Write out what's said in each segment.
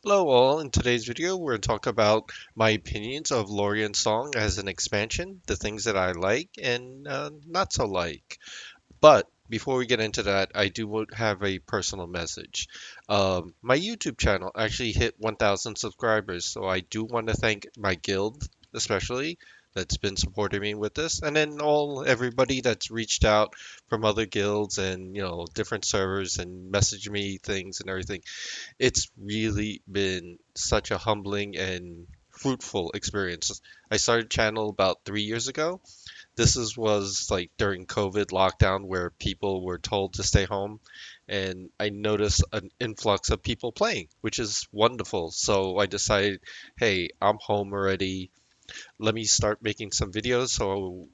Hello all, in today's video we're going to talk about my opinions of Laurion Song as an expansion, the things that I like and not so like. But before we get into that, I do have a personal message. My YouTube channel actually hit 1,000 subscribers, so I do want to thank my guild, especially, that's been supporting me with this, and then everybody that's reached out from other guilds and different servers and messaged me things and everything. It's really been such a humbling and fruitful experience. I started channel about 3 years ago. Was like during COVID lockdown where people were told to stay home, and I noticed an influx of people playing, which is wonderful. So I decided, hey, I'm home already. Let me start making some videos. So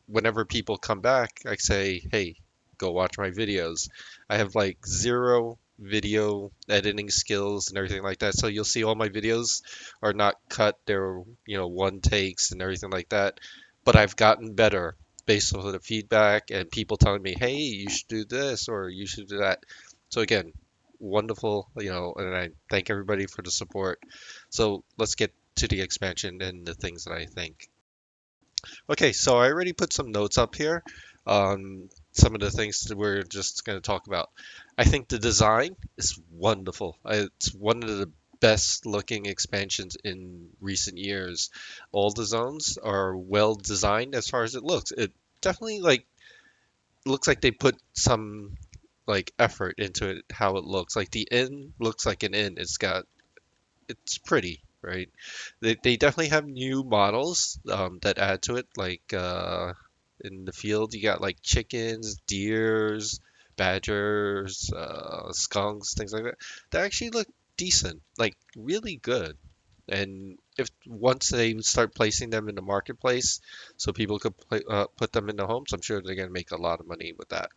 whenever people come back, I say, hey, go watch my videos. I have like zero video editing skills and everything like that. So you'll see all my videos are not cut. They're, one takes and everything like that. But I've gotten better based on the feedback and people telling me, hey, you should do this or you should do that. So again, wonderful, and I thank everybody for the support. So let's get to the expansion and the things that I think. Okay, so I already put some notes up here on some of the things that we're just going to talk about. I think the design is wonderful. It's one of the best looking expansions in recent years. All the zones are well designed as far as it looks. It definitely like looks like they put some like effort into it, how it looks. Like the inn looks like an inn. It's pretty, right? They definitely have new models that add to it. Like in the field, you got like chickens, deers, badgers, skunks, things like that. They actually look decent, like really good. And if once they start placing them in the marketplace, so people could put them in the homes, I'm sure they're gonna make a lot of money with that.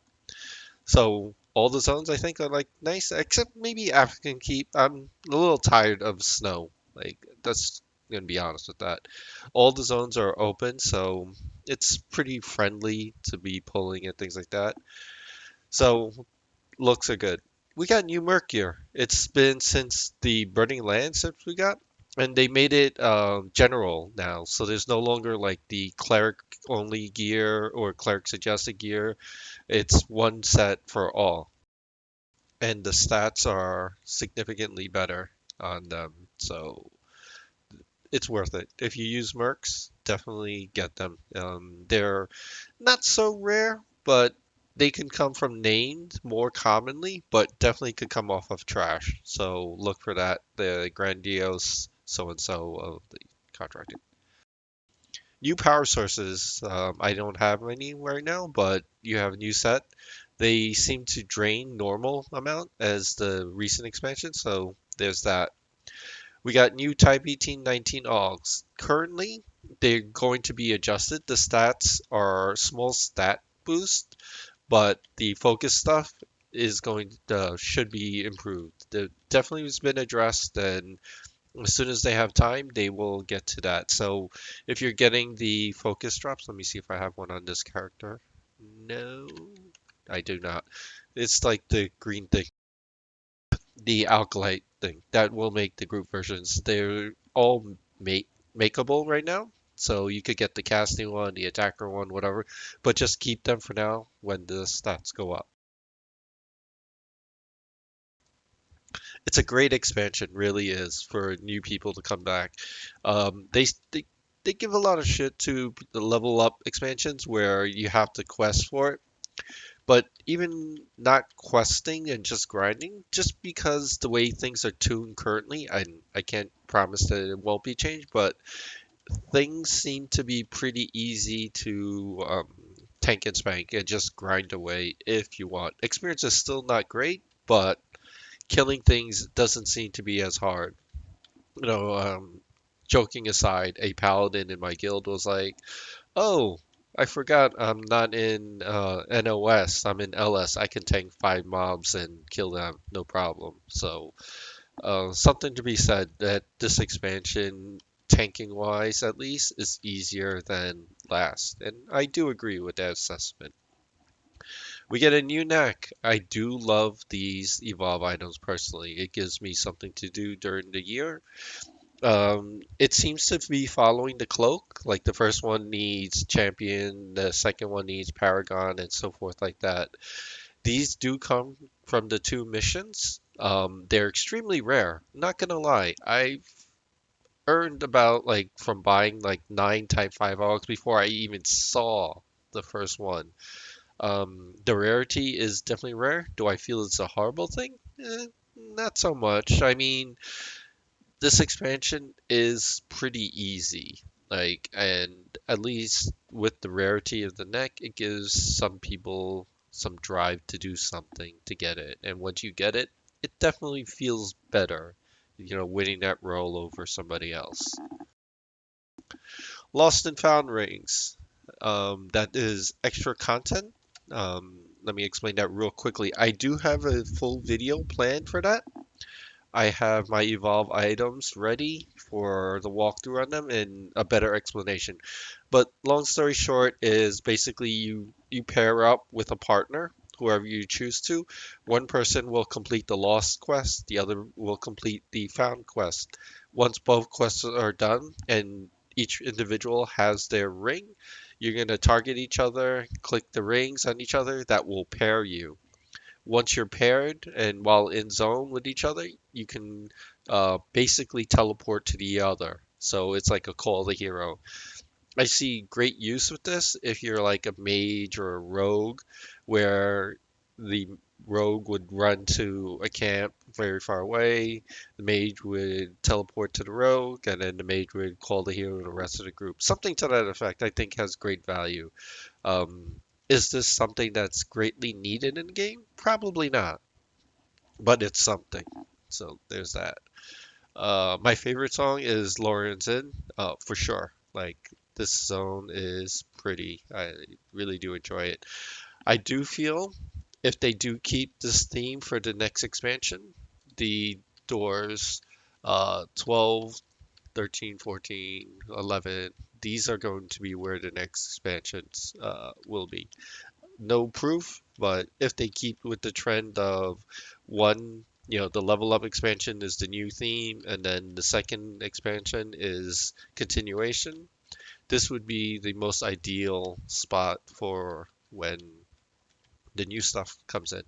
So all the zones I think are like nice, except maybe African Keep. I'm a little tired of snow. Like that's gonna be honest with that. All the zones are open, so it's pretty friendly to be pulling and things like that. So looks are good. We got new Merc gear. It's been since the Burning Land since we got, and they made it general now. So there's no longer like the cleric only gear or cleric suggested gear. It's one set for all, and the stats are significantly better on them. So it's worth it. If you use mercs, definitely get them. They're not so rare, but they can come from named more commonly, but definitely could come off of trash. So look for that. The grandiose so and so of the contracting. New power sources. I don't have any right now, but you have a new set. They seem to drain normal amount as the recent expansion, so there's that. We got new Type 1819 AUGs. Currently, they're going to be adjusted. The stats are small stat boost, but the focus stuff is going should be improved. The definitely has been addressed, and as soon as they have time, they will get to that. So if you're getting the focus drops, let me see if I have one on this character. No, I do not. It's like the green thing, the alkalite thing that will make the group versions. They're all makeable right now. So you could get the casting one, the attacker one, whatever, but just keep them for now when the stats go up. It's a great expansion, really is, for new people to come back. They give a lot of shit to the level up expansions where you have to quest for it. But even not questing and just grinding, just because the way things are tuned currently, I can't promise that it won't be changed, but things seem to be pretty easy to tank and spank and just grind away if you want. Experience is still not great, but killing things doesn't seem to be as hard. You know, joking aside, a paladin in my guild was like, "Oh, I forgot I'm not in NOS. I'm in LS. I can tank 5 mobs and kill them, no problem." So, something to be said that this expansion, tanking wise at least, is easier than last, and I do agree with that assessment. We get a new neck. I do love these evolve items personally. It gives me something to do during the year. It seems to be following the cloak. Like the first one needs champion, the second one needs paragon, and so forth like that. These do come from the two missions. They're extremely rare. Not gonna lie, I earned about like from buying like 9 Type 5 Augs before I even saw the first one. The rarity is definitely rare. Do I feel it's a horrible thing? Not so much. I mean, this expansion is pretty easy. Like, and at least with the rarity of the neck, it gives some people some drive to do something to get it. And once you get it, it definitely feels better, winning that role over somebody else. Lost and Found rings. That is extra content. Let me explain that real quickly. I do have a full video planned for that. I have my evolve items ready for the walkthrough on them and a better explanation. But long story short is basically you pair up with a partner, whoever you choose to. One person will complete the lost quest, the other will complete the found quest. Once both quests are done and each individual has their ring, you're going to target each other, click the rings on each other that will pair you. Once you're paired and while in zone with each other, you can basically teleport to the other. So it's like a call the hero. I see great use with this if you're like a mage or a rogue, where the rogue would run to a camp very far away, the mage would teleport to the rogue, and then the mage would call the hero to the rest of the group. Something to that effect, I think, has great value. Is this something that's greatly needed in the game? Probably not, but it's something. So there's that. My favorite song is Laurion's In, for sure. Like this zone is pretty. I really do enjoy it. I do feel if they do keep this theme for the next expansion, the doors 12, 13, 14, 11, these are going to be where the next expansions will be. No proof, but if they keep with the trend of one, the level up expansion is the new theme, and then the second expansion is continuation, this would be the most ideal spot for when the new stuff comes in.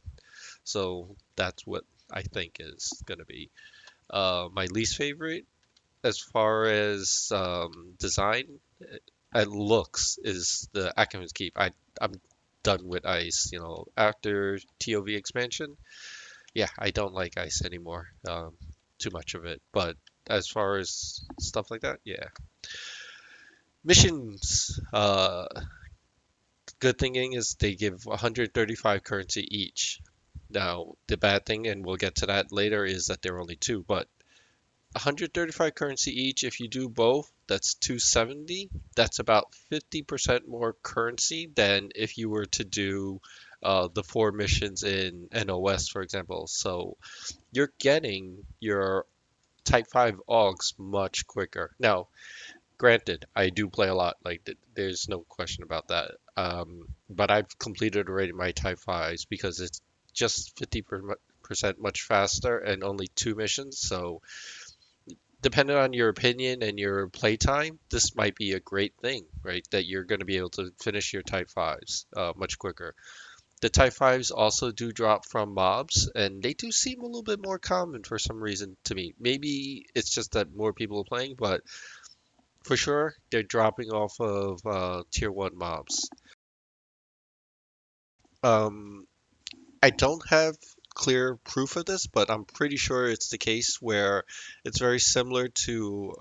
So that's what I think is going to be. My least favorite, as far as design, looks, is the Acumen's Keep. I'm done with ice. After TOV expansion, yeah, I don't like ice anymore. Too much of it. But as far as stuff like that, yeah. Missions. Good thing is they give 135 currency each. Now, the bad thing, and we'll get to that later, is that there are only two. But 135 currency each. If you do both, that's 270. That's about 50% more currency than if you were to do the four missions in NOS, for example. So you're getting your Type 5 AUGs much quicker. Now, granted, I do play a lot. Like, there's no question about that. But I've completed already my Type 5s because it's just 50% much faster and only two missions. So depending on your opinion and your playtime, this might be a great thing, right? That you're going to be able to finish your Type 5s much quicker. The Type 5s also do drop from mobs, and they do seem a little bit more common for some reason to me. Maybe it's just that more people are playing, but for sure, they're dropping off of Tier 1 mobs. Um, I don't have clear proof of this, but I'm pretty sure it's the case where it's very similar to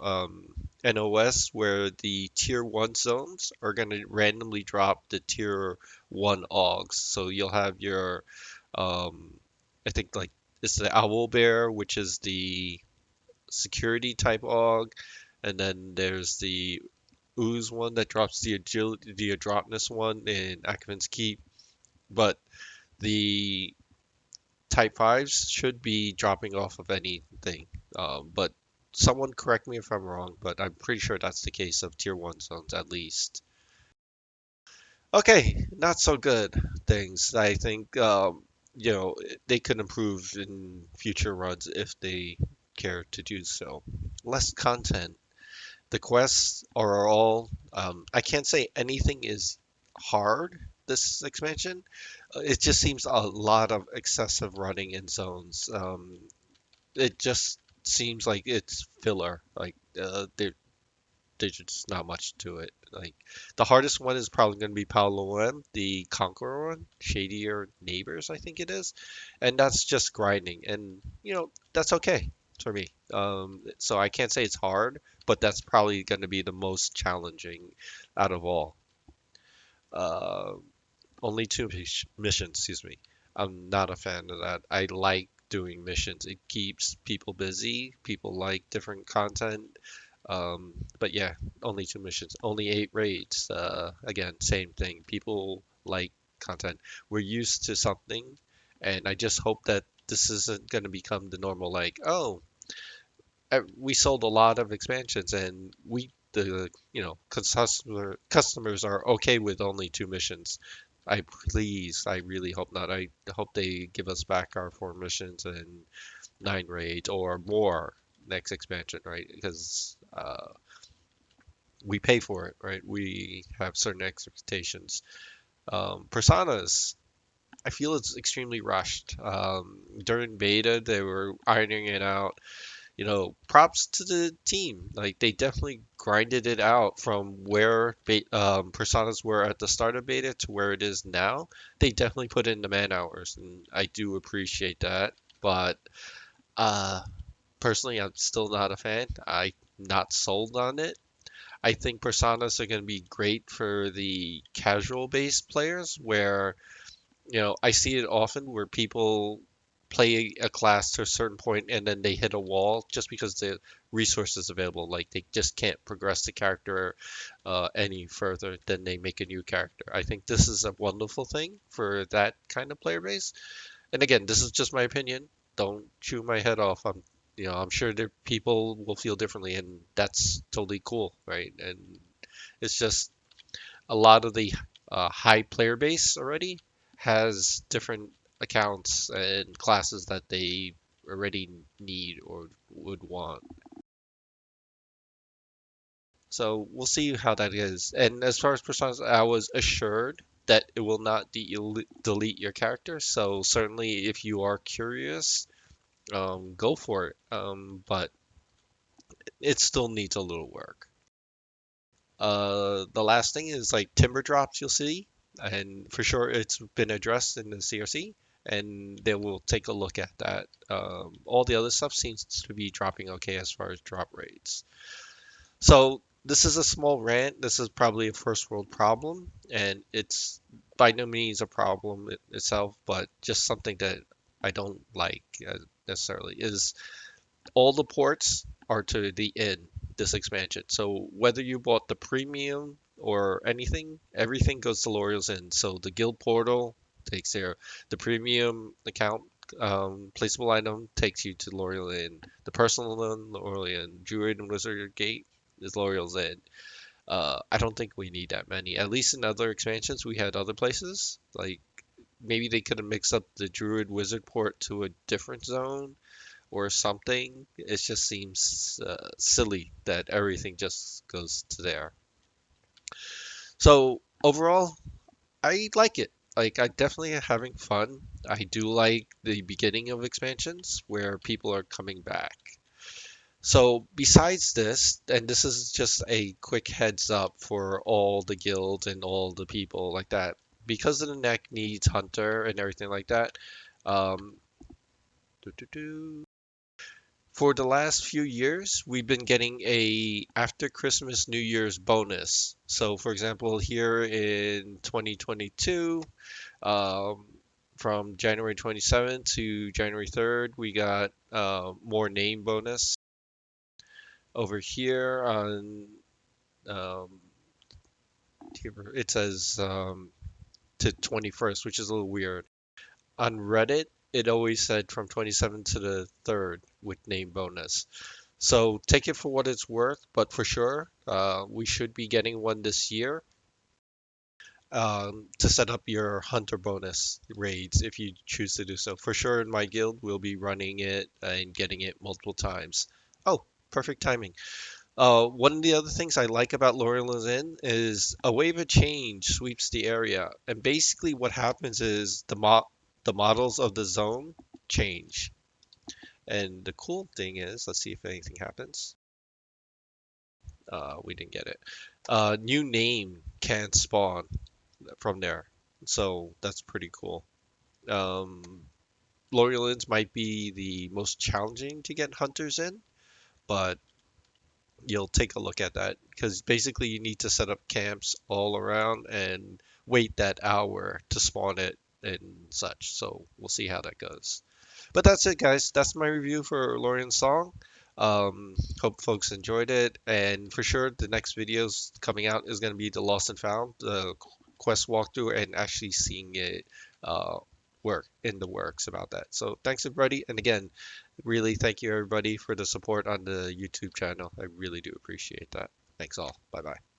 NOS, where the tier 1 zones are going to randomly drop the tier 1 AUGs. So you'll have your, I think, like, it's the Owl Bear, which is the security type AUG, and then there's the Ooze one that drops the agility, the Adropness one in Acumen's Keep. But the Type 5s should be dropping off of anything. But someone correct me if I'm wrong, but I'm pretty sure that's the case of Tier 1 zones at least. Okay, not so good things. I think you know they could improve in future runs if they care to do so. Less content. The quests are all. I can't say anything is hard this expansion. It just seems a lot of excessive running in zones. It just seems like it's filler. Like there's just not much to it. Like the hardest one is probably going to be Paolo, the Conqueror one, Shadier Neighbors, I think it is, and that's just grinding, and that's okay for me. So I can't say it's hard, but that's probably going to be the most challenging out of all. Uh, Only two missions, excuse me. I'm not a fan of that. I like doing missions. It keeps people busy. People like different content. But yeah, only two missions, only 8 raids. Again, same thing. People like content. We're used to something, and I just hope that this isn't going to become the normal. Like, oh, we sold a lot of expansions, and the customers are okay with only two missions. I really hope not. I hope they give us back our 4 missions and 9 raids or more next expansion, right? Because we pay for it, right? We have certain expectations. Personas, I feel it's extremely rushed. During beta, they were ironing it out. Props to the team. Like they definitely grinded it out from where personas were at the start of beta to where it is now. They definitely put in the man hours, and I do appreciate that. But uh, personally, I'm still not a fan. I'm not sold on it. I think personas are going to be great for the casual based players where, I see it often where people play a class to a certain point and then they hit a wall just because the resources available. Like they just can't progress the character any further than they make a new character. I think this is a wonderful thing for that kind of player base. And again, this is just my opinion. Don't chew my head off. I'm sure that people will feel differently, and that's totally cool, right? And it's just a lot of the high player base already has different accounts and classes that they already need or would want. So we'll see how that is. And as far as personas, I was assured that it will not delete your character. So certainly, if you are curious, go for it. But it still needs a little work. The last thing is like timber drops you'll see, and for sure it's been addressed in the CRC, and they will take a look at that. All the other stuff seems to be dropping okay as far as drop rates. So this is a small rant. This is probably a first world problem, and it's by no means a problem itself, but just something that I don't like necessarily is all the ports are to the inn this expansion. So whether you bought the premium or anything, everything goes to Lauriel's Inn. So the guild portal takes there. The premium account placeable item takes you to Lauriel Inn. The personal one, Lauriel Inn. Druid and Wizard Gate is Lauriel's Inn. I don't think we need that many. At least in other expansions, we had other places. Like maybe they could have mixed up the Druid Wizard port to a different zone or something. It just seems silly that everything just goes to there. So overall, I like it. Like I definitely am having fun. I do like the beginning of expansions where people are coming back. So besides this, and this is just a quick heads up for all the guilds and all the people like that, because of the neck needs hunter and everything like that. Um, For the last few years, we've been getting a after Christmas New Year's bonus. So, for example, here in 2022, um, from January 27th to January 3rd, we got more name bonus. Over here on um, it says to 21st, which is a little weird. On Reddit, it always said from 27th to the 3rd with name bonus. So take it for what it's worth, but for sure, we should be getting one this year. to set up your hunter bonus raids if you choose to do so. For sure, in my guild, we'll be running it and getting it multiple times. Oh, perfect timing. One of the other things I like about Laurion Inn is a wave of change sweeps the area, and basically what happens is the models of the zone change. And the cool thing is, let's see if anything happens. We didn't get it. New name can spawn from there, so that's pretty cool. Um, Laurions might be the most challenging to get hunters in, but you'll take a look at that because basically you need to set up camps all around and wait that hour to spawn it and such. So we'll see how that goes. But that's it, guys. That's my review for Laurion's song. Hope folks enjoyed it, and for sure, the next videos coming out is going to be the Lost and Found, the quest walkthrough, and actually seeing it uh, work in the works about that. So thanks everybody, and again, really thank you everybody for the support on the YouTube channel. I really do appreciate that. Thanks all. Bye bye.